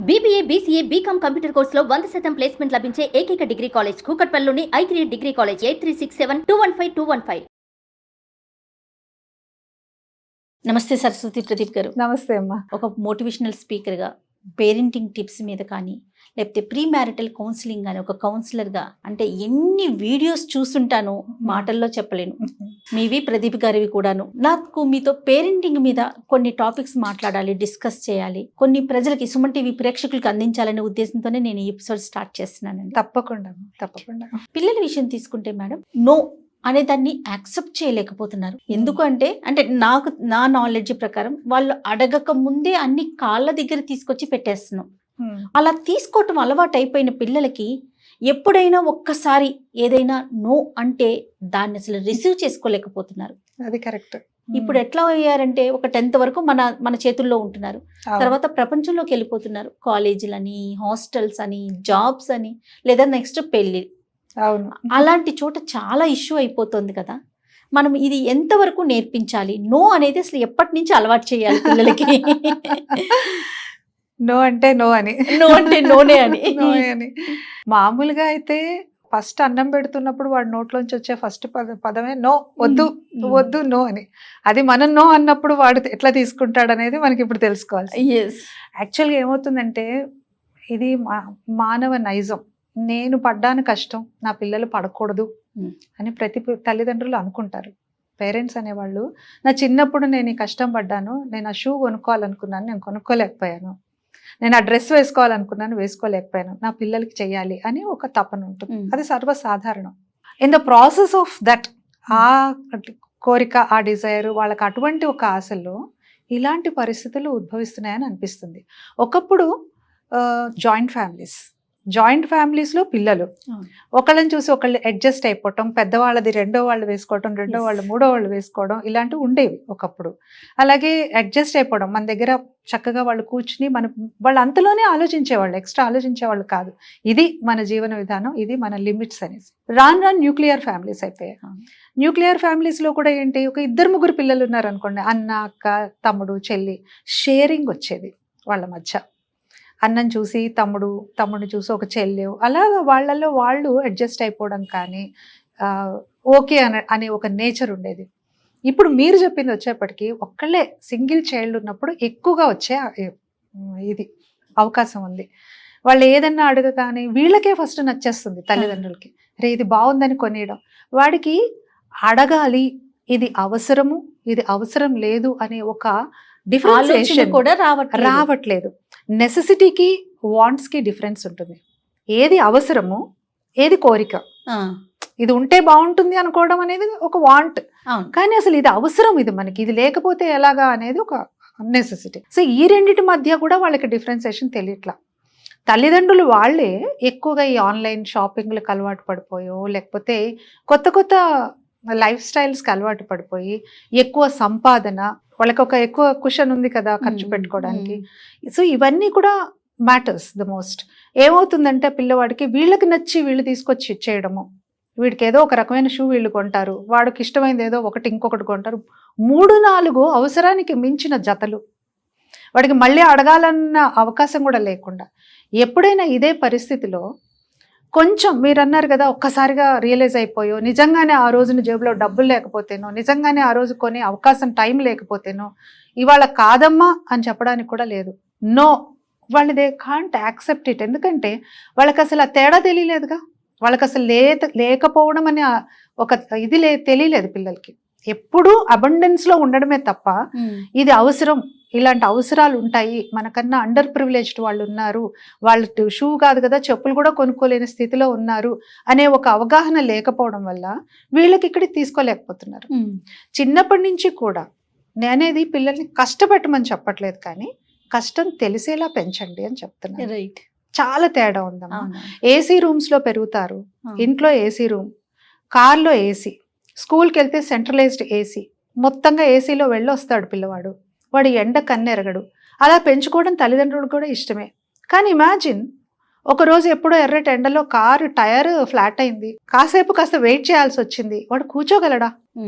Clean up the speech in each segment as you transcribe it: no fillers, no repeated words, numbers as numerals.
BBA, BCA, BCom computer కోర్సులో 100% placement లభించే ఏకైక డిగ్రీ కాలేజ్ కూకట్పల్లిలోని i3 డిగ్రీ కాలేజ్ 8367215215. నమస్తే సరస్వతి ప్రదీప్ గారు. నమస్తే అమ్మా. ఒక మోటివేషనల్ స్పీకర్గా పేరెంటింగ్ టిప్స్ మీద కానీ లేకపోతే ప్రీ మ్యారిటల్ కౌన్సిలింగ్ కానీ ఒక కౌన్సిలర్గా అంటే ఎన్ని వీడియోస్ చూస్తుంటానో మాటల్లో చెప్పలేను. మీవి ప్రదీప్ గారివి కూడాను. నాకు మీతో పేరెంటింగ్ మీద కొన్ని టాపిక్స్ మాట్లాడాలి, డిస్కస్ చేయాలి, కొన్ని ప్రజలకి సుమన్ టీవీ ప్రేక్షకులకు అందించాలనే ఉద్దేశంతోనే నేను ఈ ఎపిసోడ్ స్టార్ట్ చేస్తున్నానండి. తప్పకుండా. పిల్లల విషయం తీసుకుంటే మేడం, నో అనే దాన్ని యాక్సెప్ట్ చేయలేకపోతున్నారు. ఎందుకు అంటే నా నాలెడ్జ్ ప్రకారం వాళ్ళు అడగక ముందే అన్ని కాళ్ళ దగ్గర తీసుకొచ్చి పెట్టేస్తున్నాం. అలా తీసుకోవటం అలవాటు అయిపోయిన పిల్లలకి ఎప్పుడైనా ఒక్కసారి ఏదైనా నో అంటే దాన్ని అసలు రిసీవ్ చేసుకోలేకపోతున్నారు. అది కరెక్ట్. ఇప్పుడు ఎట్లా అయ్యారంటే ఒక 10th వరకు మన చేతుల్లో ఉంటున్నారు, తర్వాత ప్రపంచంలోకి వెళ్ళిపోతున్నారు. కాలేజీలని, హాస్టల్స్ అని, జాబ్స్ అని, లేదా నెక్స్ట్ పెళ్లి. అవును, అలాంటి చోట చాలా ఇష్యూ అయిపోతుంది కదా. మనం ఇది ఎంతవరకు నేర్పించాలి? నో అనేది అసలు ఎప్పటి నుంచి అలవాటు చేయాలి పిల్లలకి? నో అంటే నో అని, నో అంటే నోనే అని. మామూలుగా అయితే ఫస్ట్ అన్నం పెడుతున్నప్పుడు వాడి నోట్లోంచి వచ్చే ఫస్ట్ పదమే నో, వద్దు వద్దు నో అని. అది మనం నో అన్నప్పుడు వాడు ఎట్లా తీసుకుంటాడు అనేది మనకి ఇప్పుడు తెలుసుకోవాలి. యాక్చువల్గా ఏమవుతుందంటే ఇది మానవ నైజం. నేను పడ్డాను కష్టం, నా పిల్లలు పడకూడదు అని ప్రతి తల్లిదండ్రులు అనుకుంటారు. పేరెంట్స్ అనేవాళ్ళు, నా చిన్నప్పుడు నేను ఈ కష్టం పడ్డాను, నేను ఆ షూ కొనుక్కోవాలనుకున్నాను, నేను కొనుక్కోలేకపోయాను, నేను ఆ డ్రెస్ వేసుకోవాలనుకున్నాను, వేసుకోలేకపోయాను, నా పిల్లలకి చెయ్యాలి అని ఒక తపన ఉంటుంది. అది సర్వసాధారణం. In the process of that, ఆ కోరిక, ఆ డిజైర్, వాళ్ళకి అటువంటి ఒక ఆశల్లో ఇలాంటి పరిస్థితులు ఉద్భవిస్తున్నాయని అనిపిస్తుంది. ఒకప్పుడు జాయింట్ ఫ్యామిలీస్లో పిల్లలు ఒకళ్ళని చూసి ఒకళ్ళు అడ్జస్ట్ అయిపోవటం, పెద్దవాళ్ళది రెండో వాళ్ళు వేసుకోవటం, రెండో వాళ్ళు మూడో వాళ్ళు వేసుకోవడం, ఇలాంటివి ఉండేవి ఒకప్పుడు. అలాగే అడ్జస్ట్ అయిపోవడం, మన దగ్గర చక్కగా వాళ్ళు కూర్చుని వాళ్ళు అంతలోనే ఆలోచించేవాళ్ళు, ఎక్స్ట్రా ఆలోచించేవాళ్ళు కాదు. ఇది మన జీవన విధానం, ఇది మన లిమిట్స్ అనేసి. రాను న్యూక్లియర్ ఫ్యామిలీస్ అయిపోయాయి. న్యూక్లియర్ ఫ్యామిలీస్లో కూడా ఏంటి, ఒక 2-3 పిల్లలు ఉన్నారు అనుకోండి, అన్న, అక్క, తమ్ముడు, చెల్లి, షేరింగ్ వచ్చేది వాళ్ళ మధ్య. అన్నం చూసి తమ్ముడిని చూసి ఒక చెల్లి, అలాగా వాళ్ళల్లో వాళ్ళు అడ్జస్ట్ అయిపోవడం కానీ ఓకే అనే ఒక నేచర్ ఉండేది. ఇప్పుడు మీరు చెప్పింది వచ్చేప్పటికీ ఒక్కళ్ళే సింగిల్ చైల్డ్ ఉన్నప్పుడు ఎక్కువగా వచ్చే ఇది అవకాశం ఉంది. వాళ్ళు ఏదన్నా అడగగానే వీళ్ళకే ఫస్ట్ నచ్చేస్తుంది తల్లిదండ్రులకి, రే ఇది బాగుందని కొనియడం. వాడికి అడగాలి, ఇది అవసరము, ఇది అవసరం లేదు అనే ఒక డిఫరెన్సియేషన్ కూడా రావట్లేదు. నెసెసిటీకి వాంట్స్కి డిఫరెన్స్ ఉంటుంది. ఏది అవసరము, ఏది కోరిక. ఇది ఉంటే బాగుంటుంది అనుకోవడం అనేది ఒక వాంట్, కానీ అసలు ఇది అవసరం, ఇది మనకి, ఇది లేకపోతే ఎలాగా అనేది ఒక నెసెసిటీ. సో ఈ రెండింటి మధ్య కూడా వాళ్ళకి డిఫరెన్సియేషన్ తెలియట్లా. తల్లిదండ్రులు వాళ్ళే ఎక్కువగా ఈ ఆన్లైన్ షాపింగ్లకు అలవాటు పడిపోయో, లేకపోతే కొత్త లైఫ్ స్టైల్స్కి అలవాటు పడిపోయి ఎక్కువ సంపాదన, వాళ్ళకి ఒక ఎక్కువ కుషన్ ఉంది కదా ఖర్చు పెట్టుకోవడానికి. సో ఇవన్నీ కూడా మ్యాటర్స్ ద మోస్ట్. ఏమవుతుందంటే పిల్లవాడికి వీళ్ళకి నచ్చి వీళ్ళు తీసుకొచ్చి ఇచ్చేయడము. వీడికి ఏదో ఒక రకమైన షూ వీళ్ళు కొంటారు, వాడికి ఇష్టమైంది ఏదో ఇంకొకటి కొంటారు. 3-4 అవసరానికి మించిన జతలు, వాడికి మళ్ళీ అడగాలన్న అవకాశం కూడా లేకుండా. ఎప్పుడైనా ఇదే పరిస్థితిలో కొంచెం మీరు అన్నారు కదా, ఒక్కసారిగా రియలైజ్ అయిపోయో, నిజంగానే ఆ రోజున జేబులో డబ్బులు లేకపోతేనో, నిజంగానే ఆ రోజు కొనే అవకాశం టైం లేకపోతేనో, ఇవాళ కాదమ్మా అని చెప్పడానికి కూడా లేదు. నో, వాళ్ళు దే కాంట్ యాక్సెప్ట్ ఇట్. ఎందుకంటే వాళ్ళకి అసలు ఆ తేడా తెలియలేదుగా, వాళ్ళకి అసలు లేకపోవడం అనే ఒక ఇది తెలియలేదు పిల్లలకి. ఎప్పుడూ అబండెన్స్లో ఉండడమే తప్ప ఇది అవసరం, ఇలాంటి అవసరాలు ఉంటాయి, మనకన్నా అండర్ ప్రివిలేజ్డ్ వాళ్ళు ఉన్నారు, వాళ్ళు షూ కాదు కదా చెప్పులు కూడా కొనుక్కోలేని స్థితిలో ఉన్నారు అనే ఒక అవగాహన లేకపోవడం వల్ల వీళ్ళకి ఇక్కడికి తీసుకోలేకపోతున్నారు. చిన్నప్పటి నుంచి కూడా నేనేది పిల్లల్ని కష్టపెట్టమని చెప్పట్లేదు, కానీ కష్టం తెలిసేలా పెంచండి అని చెప్తున్నాను. రైట్, చాలా తేడా ఉందమ్మా. ఏసీ రూమ్స్లో పెరుగుతారు, ఇంట్లో ఏసీ రూమ్, కార్లో ఏసీ, స్కూల్కి వెళ్తే సెంట్రలైజ్డ్ ఏసీ, మొత్తంగా ఏసీలో వెళ్ళొస్తాడు పిల్లవాడు, వాడు ఎండ కన్నెరగడు. అలా పెంచుకోవడం తల్లిదండ్రులకు కూడా ఇష్టమే. కానీ ఇమాజిన్ ఒకరోజు ఎప్పుడో ఎర్రటి ఎండలో కారు టైర్ ఫ్లాట్ అయింది, కాసేపు కాస్త వెయిట్ చేయాల్సి వచ్చింది, వాడు కూర్చోగలడా?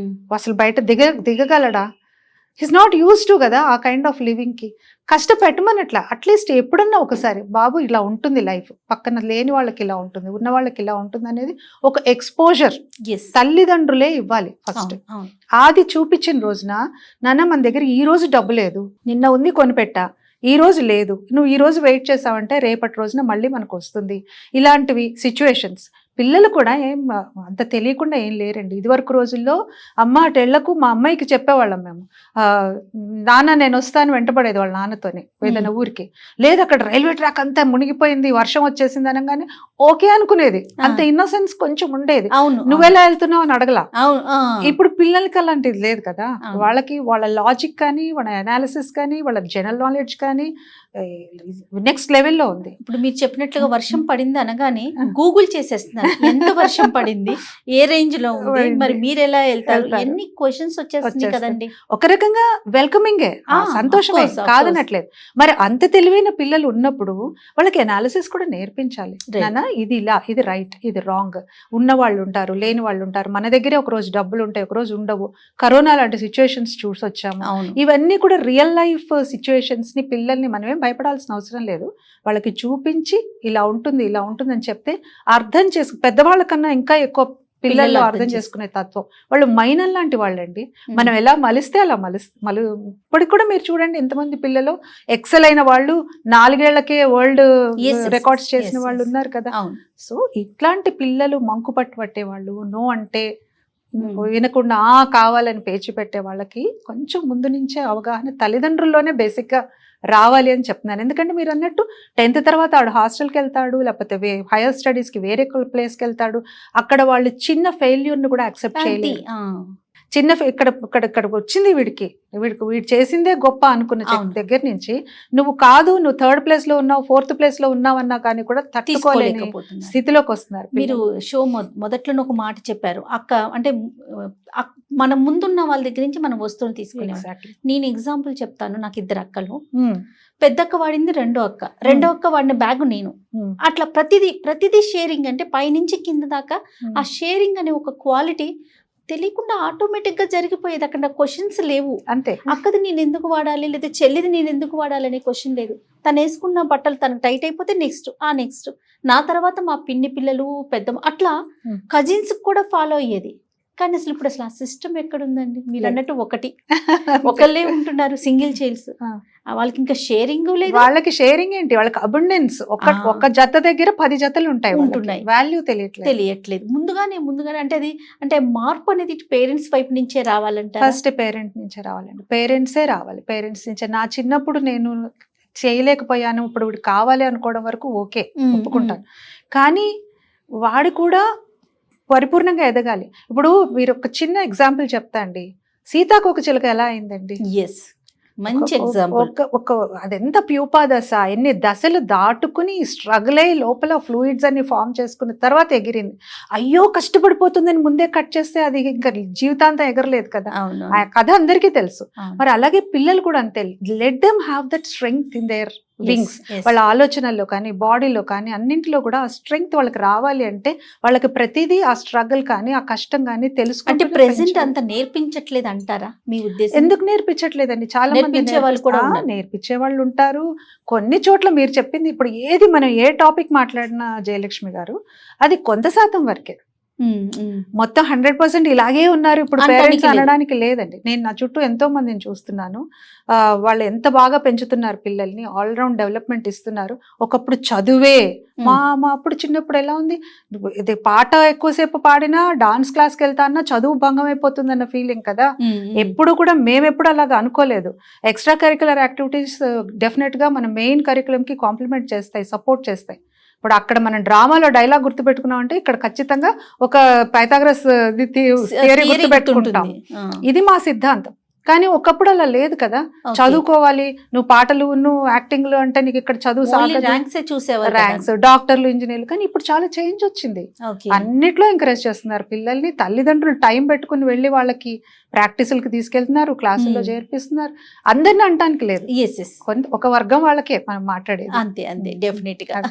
అసలు బయట దిగగలడా? హిస్ నాట్ యూస్ టు కదా ఆ కైండ్ ఆఫ్ లివింగ్ కి. కష్టపెట్టమనట్లా, అట్లీస్ట్ ఎప్పుడన్నా ఒకసారి బాబు ఇలా ఉంటుంది లైఫ్, పక్కన లేని వాళ్ళకి ఇలా ఉంటుంది, ఉన్న వాళ్ళకి ఇలా ఉంటుంది అనేది ఒక ఎక్స్పోజర్ తల్లిదండ్రులే ఇవ్వాలి ఫస్ట్. అది చూపించిన రోజున నాన్న మన దగ్గర ఈ రోజు డబ్బు లేదు, నిన్న ఉంది కొనిపెట్టా, ఈ రోజు లేదు, నువ్వు ఈ రోజు వెయిట్ చేసావంటే రేపటి రోజున మళ్ళీ మనకు వస్తుంది. ఇలాంటివి సిచ్యువేషన్స్ పిల్లలు కూడా ఏం అంత తెలియకుండా ఏం లేరండి. ఇదివరకు రోజుల్లో అమ్మ అటెళ్లకు మా అమ్మాయికి చెప్పేవాళ్ళం మేము, నాన్న నేను వస్తాను వెంటపడేది వాళ్ళ నాన్నతోనే ఏదైనా ఊరికి. లేదు అక్కడ రైల్వే ట్రాక్ అంతా మునిగిపోయింది వర్షం వచ్చేసింది అనగానే ఓకే అనుకునేది. అంత ఇన్నోసెన్స్ కొంచెం ఉండేది. నువ్వెలా వెళ్తున్నావు అని అడగలా. ఇప్పుడు పిల్లలకి అలాంటిది లేదు కదా. వాళ్ళకి వాళ్ళ లాజిక్ కానీ వాళ్ళ అనాలిసిస్ కానీ వాళ్ళ జనరల్ నాలెడ్జ్ కానీ నెక్స్ట్ లెవెల్లో ఉంది. ఇప్పుడు మీరు చెప్పినట్లుగా వర్షం పడింది అనగానే గూగుల్ చేసేస్తున్నారు ఎంత వర్షం పడింది, ఏ రేంజ్ లో ఉంది, మరి మీరు ఎలా వెళ్తారు, ఎన్ని క్వశ్చన్స్ వచ్చేస్తున్నాయి కదండి. ఒక రకంగా వెల్కమింగే, సంతోషమే, కాదనట్లేదు. మరి అంత తెలివైన పిల్లలు ఉన్నప్పుడు వాళ్ళకి అనాలిసిస్ కూడా నేర్పించాలి. నాన్న ఇది ఇలా, ఇది రైట్, ఇది రాంగ్. ఉన్న వాళ్ళు ఉంటారు, లేని వాళ్ళు ఉంటారు. మన దగ్గరే ఒక రోజు డబ్బులు ఉంటాయి, ఒక రోజు ఉండవు. కరోనా లాంటి సిచ్యువేషన్స్ చూసి వచ్చాము. ఇవన్నీ కూడా రియల్ లైఫ్ సిచ్యువేషన్స్ ని పిల్లల్ని మనమేం భయపడాల్సిన అవసరం లేదు. వాళ్ళకి చూపించి ఇలా ఉంటుంది ఇలా ఉంటుంది అని చెప్తే అర్థం చేసుకు, పెద్దవాళ్ళ కన్నా ఇంకా ఎక్కువ పిల్లల్లో అర్థం చేసుకునే తత్వం. వాళ్ళు మైనల్ లాంటి వాళ్ళండి. మనం ఎలా మలిస్తే అలా ఇప్పటికి కూడా మీరు చూడండి ఎంతమంది పిల్లలు ఎక్సెల్ అయిన వాళ్ళు 4 ఏళ్లకే వరల్డ్ రికార్డ్స్ చేసిన వాళ్ళు ఉన్నారు కదా. సో ఇట్లాంటి పిల్లలు మంకు పట్టే వాళ్ళు, నో అంటే వినకుండా కావాలని పేచి పెట్టే వాళ్ళకి కొంచెం ముందు నుంచే అవగాహన తల్లిదండ్రుల్లోనే బేసిక్ గా రావాలి అని చెప్తున్నాను. ఎందుకంటే మీరు అన్నట్టు 10th తర్వాత ఆడు హాస్టల్కి వెళ్తాడు, లేకపోతే హైయర్ స్టడీస్కి వేరే ప్లేస్కి వెళ్తాడు. అక్కడ వాళ్ళు చిన్న ఫెయిల్యూర్ని కూడా యాక్సెప్ట్ చేయలేరు. చిన్న ఇక్కడ వచ్చింది వీడికి వీడు చేసిందే గొప్ప అనుకున్న దగ్గర నుంచి నువ్వు 3rd place లో ఉన్నావు, 4th place లో ఉన్నావన్నా కానీ కూడా తట్టుకోలేని స్థితిలోకి వస్తున్నారు. మీరు షో మొదట్లో ఒక మాట చెప్పారు అక్క, అంటే మన ముందున్న వాళ్ళ దగ్గర నుంచి మనం వస్తువులు తీసుకున్నాం. నేను ఎగ్జాంపుల్ చెప్తాను. నాకు 2 అక్కలు. పెద్దక్క వాడింది రెండో అక్క వాడిన బ్యాగ్ నేను. అట్లా ప్రతిదీ షేరింగ్, అంటే పైనుంచి కింద దాకా ఆ షేరింగ్ అనే ఒక క్వాలిటీ తెలియకుండా ఆటోమేటిక్ గా జరిగిపోయేది. అక్కడ క్వశ్చన్స్ లేవు. అంతే. అక్కది నేను ఎందుకు వాడాలి, లేదా చెల్లిది నేను ఎందుకు వాడాలి అనే క్వశ్చన్ లేదు. తను వేసుకున్న బట్టలు తనకు టైట్ అయిపోతే నెక్స్ట్ నా తర్వాత మా పిన్ని పిల్లలు పెద్ద అట్లా కజిన్స్ కూడా ఫాలో అయ్యేది. కానీ ఇప్పుడు ఆ సిస్టమ్ ఎక్కడుందండి? మీరు అన్నట్టు ఒకళ్ళే ఉంటున్నారు, సింగిల్ చైల్డ్స్. వాళ్ళకి ఇంకా షేరింగ్ లేదు. వాళ్ళకి షేరింగ్ ఏంటి, వాళ్ళకి అబండెన్స్. ఒక జత దగ్గర 10 జతలు ఉంటున్నాయి. వాల్యూ తెలియట్లేదు. ముందుగానే అంటే మార్పు అనేది పేరెంట్స్ వైపు నుంచే రావాలంటే ఫస్ట్ పేరెంట్ నుంచే రావాలండి. పేరెంట్సే రావాలి. పేరెంట్స్ నుంచే. నా చిన్నప్పుడు నేను చేయలేకపోయాను, ఇప్పుడు కావాలి అనుకోవడం వరకు ఓకే, ఒప్పుకుంటాను. కానీ వాడు కూడా పరిపూర్ణంగా ఎదగాలి. ఇప్పుడు మీరు ఒక చిన్న ఎగ్జాంపుల్ చెప్తా అండి. సీతాకోకచిలుక ఎలా అయిందండి? మంచి ఎగ్జాంపుల్. అదెంత ప్యూపా దశ, ఎన్ని దశలు దాటుకుని స్ట్రగుల్ అయ్యి లోపల ఫ్లూయిడ్స్ అన్ని ఫామ్ చేసుకున్న తర్వాత ఎగిరింది. అయ్యో కష్టపడిపోతుందని ముందే కట్ చేస్తే అది ఇంకా జీవితాంతం ఎగరలేదు కదా. ఆ కథ అందరికీ తెలుసు. మరి అలాగే పిల్లలు కూడా అంతే. Let them have that strength in there wings. వాళ్ళ ఆలోచనల్లో కానీ బాడీలో కానీ అన్నింటిలో కూడా ఆ స్ట్రెంగ్త్ వాళ్ళకి రావాలి అంటే వాళ్ళకి ప్రతిదీ ఆ స్ట్రగుల్ కానీ ఆ కష్టం కానీ తెలుసుకుంటే. అంటే ప్రెసెంట్ అంత నేర్పించట్లేదు అంటారా మీ ఉద్దేశం? ఎందుకు నేర్పించట్లేదండి? చాలా మంది నేర్పించే వాళ్ళు ఉంటారు. కొన్ని చోట్ల మీరు చెప్పింది ఇప్పుడు ఏది మనం ఏ టాపిక్ మాట్లాడినా జయలక్ష్మి గారు అది కొంత శాతం వరకే. మొత్తం 100% ఇలాగే ఉన్నారు ఇప్పుడు పేరెంట్స్ అనడానికి లేదండి. నేను నా చుట్టూ ఎంతో మందిని చూస్తున్నాను. వాళ్ళు ఎంత బాగా పెంచుతున్నారు పిల్లల్ని, ఆల్రౌండ్ డెవలప్మెంట్ ఇస్తున్నారు. ఒకప్పుడు చదువే మా అప్పుడు చిన్నప్పుడు ఎలా ఉంది, ఇది పాట ఎక్కువసేపు పాడినా డాన్స్ క్లాస్కి వెళ్తా అన్నా చదువు భంగం అయిపోతుంది అన్న ఫీలింగ్ కదా. ఎప్పుడు కూడా మేమెప్పుడు అలాగా అనుకోలేదు. ఎక్స్ట్రా కరిక్యులర్ యాక్టివిటీస్ డెఫినెట్ గా మన మెయిన్ కరిక్యులం కి కాంప్లిమెంట్ చేస్తాయి, సపోర్ట్ చేస్తాయి. ఇప్పుడు అక్కడ మనం డ్రామాలో డైలాగ్ గుర్తుపెట్టుకున్నాం అంటే ఇక్కడ ఖచ్చితంగా ఒక పైథాగరస్ థియరీ గుర్తుపెట్టుకుంటాం. ఇది మా సిద్ధాంతం. కానీ ఒకప్పుడు అలా లేదు కదా. చదువుకోవాలి, నువ్వు పాటలు నువ్వు యాక్టింగ్లు అంటే నీకు ఇక్కడ చదువు ర్యాంక్స్, డాక్టర్లు, ఇంజనీర్లు. కానీ ఇప్పుడు చాలా చేంజ్ వచ్చింది. అన్నిట్లో ఎంకరేజ్ చేస్తున్నారు పిల్లల్ని. తల్లిదండ్రులు టైం పెట్టుకుని వెళ్ళి వాళ్ళకి ప్రాక్టీసులకి తీసుకెళ్తున్నారు, క్లాసుల్లో చేర్పిస్తున్నారు. అందరిని అనటానికి లేదు, ఒక వర్గం వాళ్ళకే మనం మాట్లాడేది. అంతే డెఫినెట్ గా.